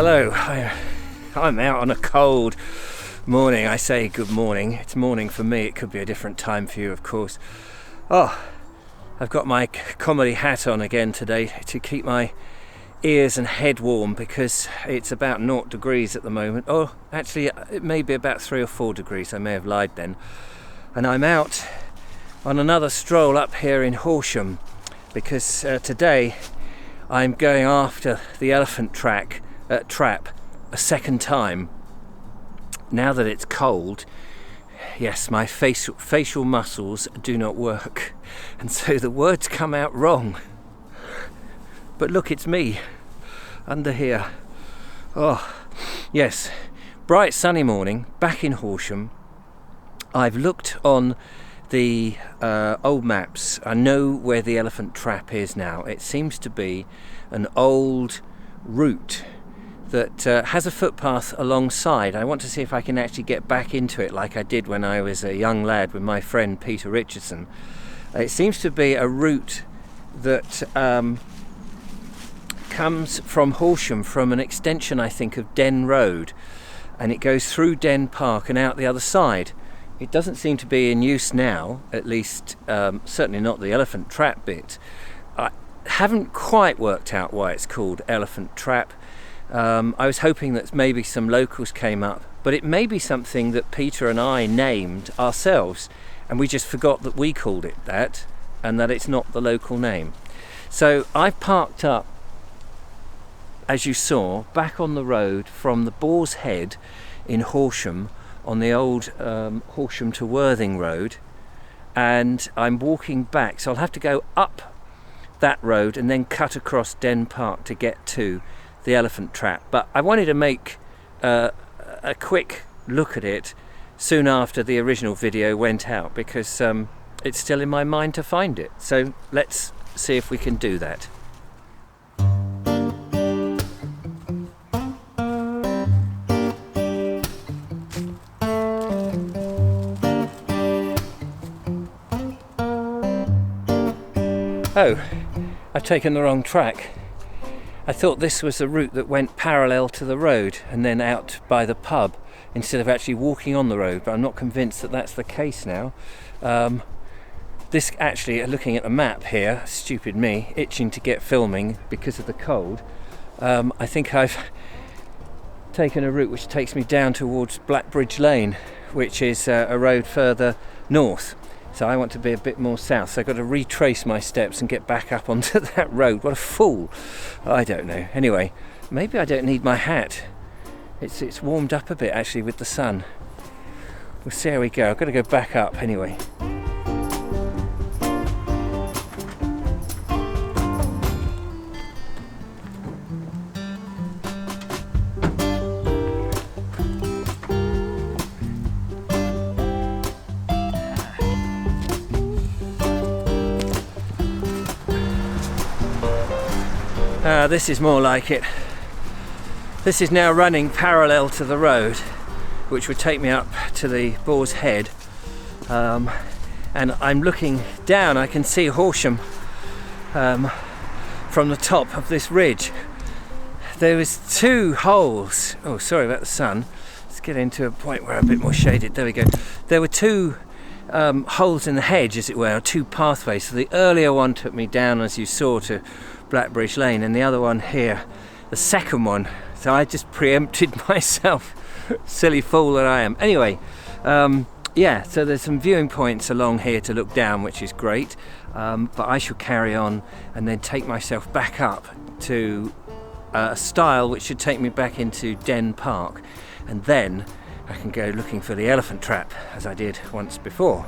hello. I'm out on a cold morning. I say good morning. It's morning for me. It could be a different time for you, of course. Oh, I've got my comedy hat on again today to keep my ears and head warm because it's about 0 degrees at the moment. Oh, actually, it may be about 3 or 4 degrees. I may have lied then. And I'm out on another stroll up here in Horsham because today I'm going after the elephant trap a second time. Now that it's cold, yes, my facial muscles do not work, and so the words come out wrong. But look, it's me under here. Oh, yes, bright sunny morning back in Horsham. I've looked on the old maps. I know where the elephant trap is now. It seems to be an old route that has a footpath alongside. I want to see if I can actually get back into it like I did when I was a young lad with my friend Peter Richardson. It seems to be a route that comes from Horsham, from an extension, I think, of Denne Road, and it goes through Denne Park and out the other side. It doesn't seem to be in use now, at least certainly not the elephant trap bit. I haven't quite worked out why it's called elephant trap. I was hoping that maybe some locals came up, but it may be something that Peter and I named ourselves, and we just forgot that we called it that, and that it's not the local name. So I've parked up, as you saw, back on the road from the Boar's Head in Horsham, on the old Horsham to Worthing road, and I'm walking back, so I'll have to go up that road and then cut across Denne Park to get to the elephant trap. But I wanted to make a quick look at it soon after the original video went out because it's still in my mind to find it. So let's see if we can do that. Oh, I've taken the wrong track. I thought this was the route that went parallel to the road and then out by the pub instead of actually walking on the road, but I'm not convinced that that's the case now. This actually, looking at the map here, stupid me, itching to get filming because of the cold, I think I've taken a route which takes me down towards Blackbridge Lane, which is a road further north. So I want to be a bit more south, so I've got to retrace my steps and get back up onto that road. What a fool. I don't know. Anyway, maybe I don't need my hat. It's warmed up a bit actually with the sun. We'll see how we go. I've got to go back up anyway. This is more like it. This is now running parallel to the road, which would take me up to the Boar's Head, and I'm looking down. I can see Horsham from the top of this ridge. There was 2 holes. Oh, sorry about the sun. Let's get into a point where I'm a bit more shaded. There we go. There were 2 holes in the hedge, as it were, or 2 pathways. So the earlier one took me down, as you saw, to Blackbridge Lane, and the other one here, the second one. So I just preempted myself. Silly fool that I am. Anyway, yeah, so there's some viewing points along here to look down, which is great, but I shall carry on and then take myself back up to a stile which should take me back into Denne Park, and then I can go looking for the elephant trap as I did once before.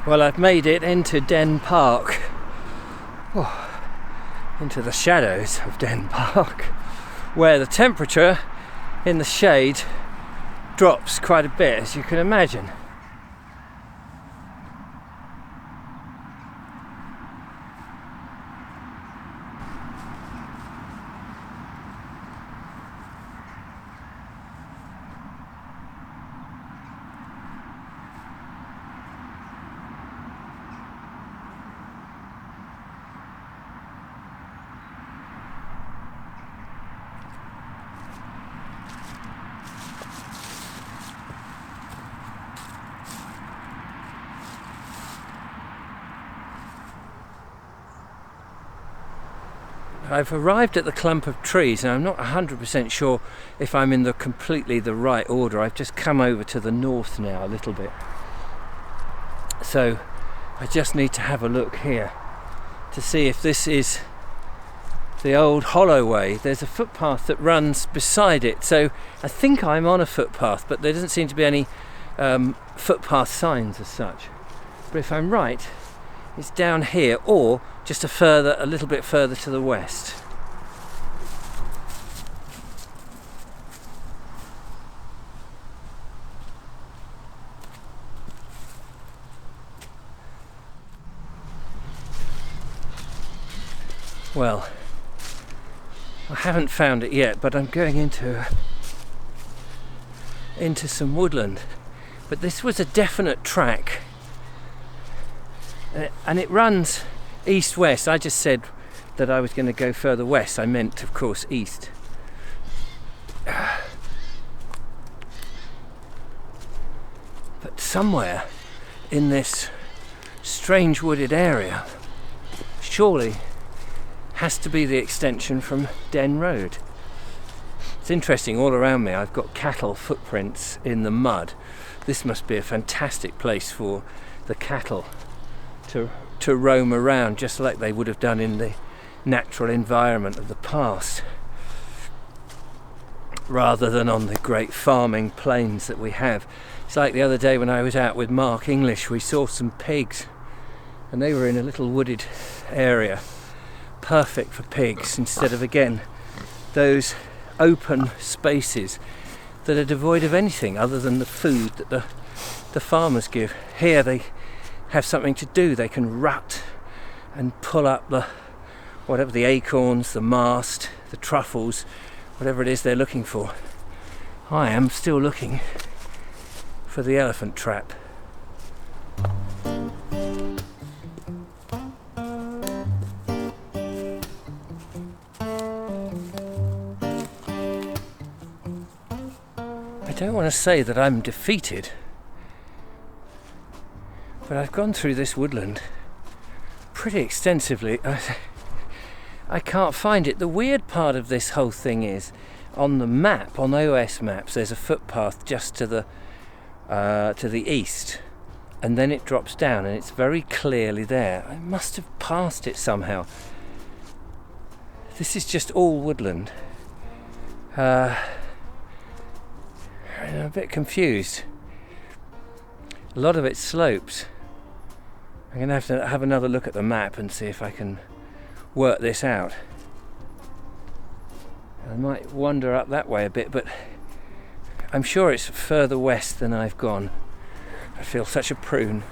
Well, I've made it into Denne Park, into the shadows of Denne Park, where the temperature in the shade drops quite a bit, as you can imagine. I've arrived at the clump of trees and I'm not 100% sure if I'm in completely the right order. I've just come over to the north now a little bit. So I just need to have a look here to see if this is the old Holloway. There's a footpath that runs beside it, so I think I'm on a footpath, but there doesn't seem to be any footpath signs as such. But if I'm right, it's down here or just a little bit further to the west. Well, I haven't found it yet, but I'm going into some woodland. But this was a definite track, and it runs east-west. I just said that I was going to go further west. I meant, of course, east. But somewhere in this strange wooded area, surely has to be the extension from Denne Road. It's interesting, all around me I've got cattle footprints in the mud. This must be a fantastic place for the cattle to roam around, just like they would have done in the natural environment of the past, rather than on the great farming plains that we have. It's like the other day when I was out with Mark English, we saw some pigs and they were in a little wooded area, perfect for pigs, instead of, again, those open spaces that are devoid of anything other than the food that the farmers give. Here they have something to do. They can rut and pull up the acorns, the mast, the truffles, whatever it is they're looking for. I am still looking for the elephant trap. I don't want to say that I'm defeated, but I've gone through this woodland pretty extensively. I can't find it. The weird part of this whole thing is, on the map, on OS maps, there's a footpath just to the east, and then it drops down, and it's very clearly there. I must have passed it somehow. This is just all woodland. I'm a bit confused. A lot of it slopes. I'm going to have another look at the map and see if I can work this out. I might wander up that way a bit, but I'm sure it's further west than I've gone. I feel such a prune.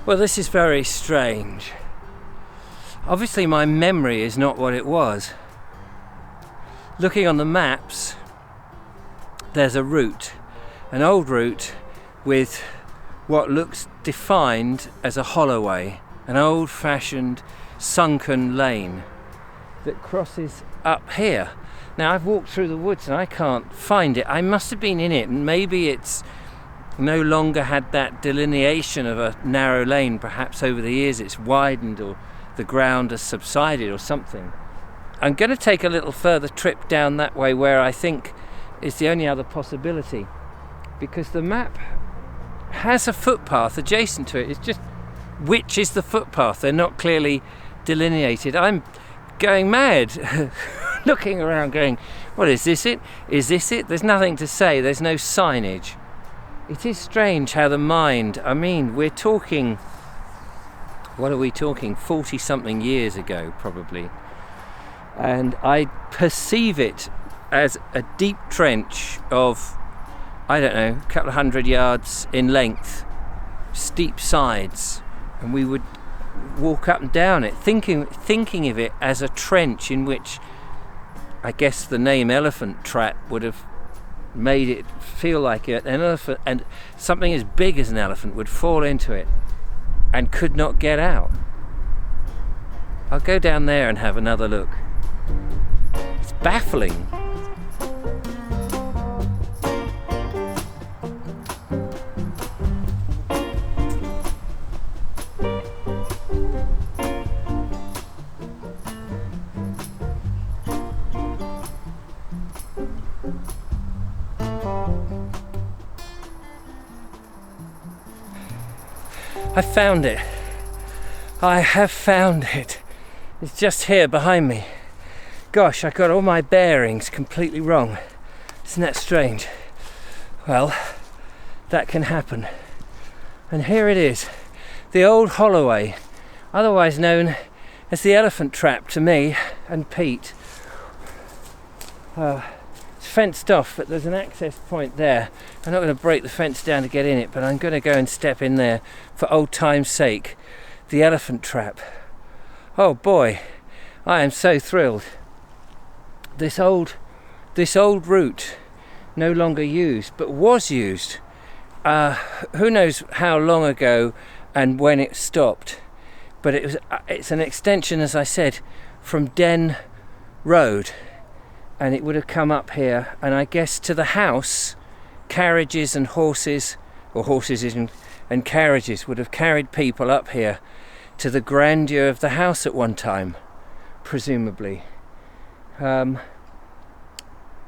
Well, this is very strange. Obviously my memory is not what it was. Looking on the maps, there's a route, an old route with what looks defined as a holloway, an old-fashioned sunken lane that crosses up here. Now, I've walked through the woods and I can't find it. I must have been in it, and maybe it's no longer had that delineation of a narrow lane. Perhaps over the years it's widened, or the ground has subsided or something. I'm going to take a little further trip down that way, where I think is the only other possibility, because the map has a footpath adjacent to it. It's just which is the footpath. They're not clearly delineated. I'm going mad looking around going, what is this it? Is this it? There's nothing to say, there's no signage. It is strange how the mind, I mean, we're talking, what are we talking, 40 something years ago probably, and I perceive it as a deep trench of, I don't know, a couple of 100 yards in length, steep sides, and we would walk up and down it, thinking of it as a trench in which I guess the name elephant trap would have made it feel like an elephant, and something as big as an elephant would fall into it and could not get out. I'll go down there and have another look. It's baffling. I found it. I have found it. It's just here behind me. Gosh, I got all my bearings completely wrong. Isn't that strange? Well, that can happen. And here it is. The old holloway, otherwise known as the elephant trap to me and Pete. It's fenced off, but there's an access point there. I'm not going to break the fence down to get in it, but I'm going to go and step in there for old time's sake. The elephant trap. Oh boy, I am so thrilled. This old route, no longer used, but was used. Who knows how long ago and when it stopped, but it's an extension, as I said, from Denne Road, and it would have come up here, and I guess to the house, carriages and horses, or horses and carriages would have carried people up here to the grandeur of the house at one time, presumably.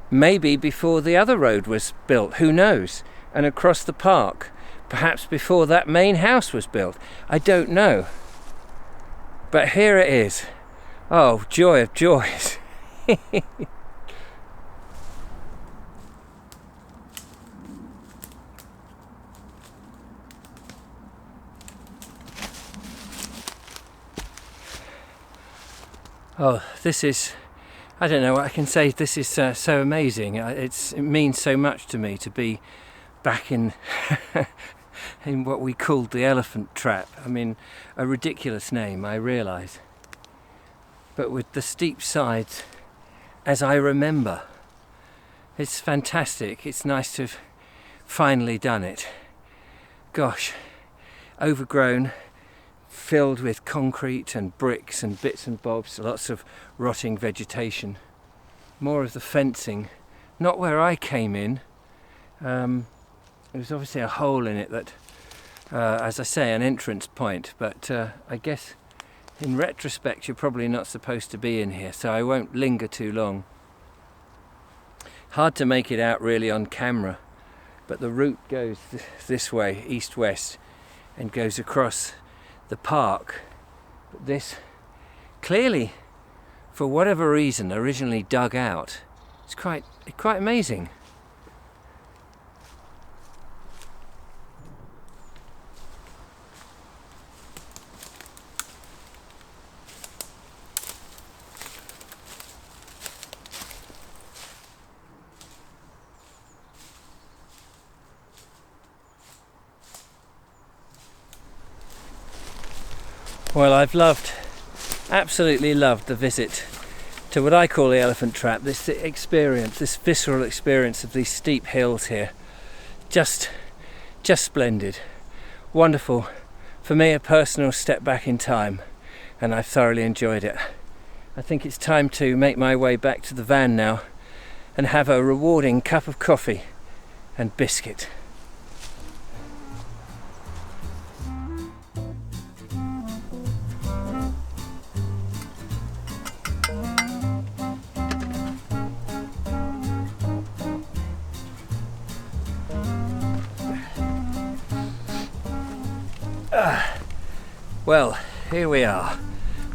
Maybe before the other road was built, who knows? And across the park, perhaps before that main house was built. I don't know. But here it is. Oh, joy of joys. Oh, this is, I don't know what I can say. This is so amazing. It means so much to me to be back in in what we called the elephant trap. I mean, a ridiculous name, I realise. But with the steep sides, as I remember, it's fantastic. It's nice to have finally done it. Gosh, overgrown, filled with concrete and bricks and bits and bobs, lots of rotting vegetation. More of the fencing, not where I came in. There was obviously a hole in it that, as I say, an entrance point, but I guess in retrospect you're probably not supposed to be in here, so I won't linger too long. Hard to make it out really on camera, but the route goes this way, east-west, and goes across the park. But this clearly, for whatever reason, originally dug out. It's quite amazing. Well, I've absolutely loved the visit to what I call the elephant trap, this experience, this visceral experience of these steep hills here. Just splendid. Wonderful. For me, a personal step back in time, and I've thoroughly enjoyed it. I think it's time to make my way back to the van now and have a rewarding cup of coffee and biscuit. Well, here we are,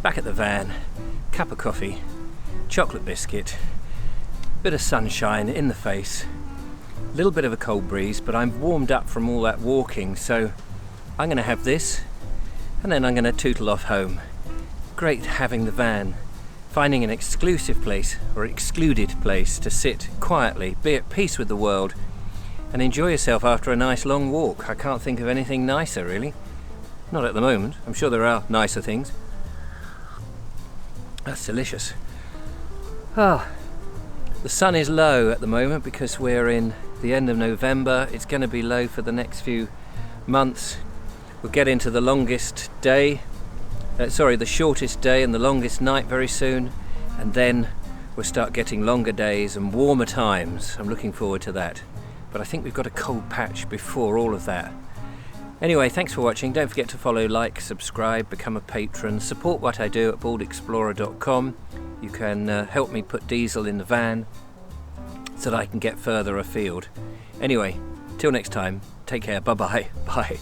back at the van, cup of coffee, chocolate biscuit, bit of sunshine in the face, a little bit of a cold breeze, but I'm warmed up from all that walking, so I'm going to have this and then I'm going to tootle off home. Great having the van, finding an exclusive place or excluded place to sit quietly, be at peace with the world and enjoy yourself after a nice long walk. I can't think of anything nicer really. Not at the moment. I'm sure there are nicer things. That's delicious. The sun is low at the moment because we're in the end of November. It's going to be low for the next few months. We'll get into the longest day, the shortest day and the longest night very soon, and then we'll start getting longer days and warmer times. I'm looking forward to that. But I think we've got a cold patch before all of that. Anyway, thanks for watching. Don't forget to follow, like, subscribe, become a patron, support what I do at baldexplorer.com. You can help me put diesel in the van so that I can get further afield. Anyway, till next time, take care, bye-bye, bye.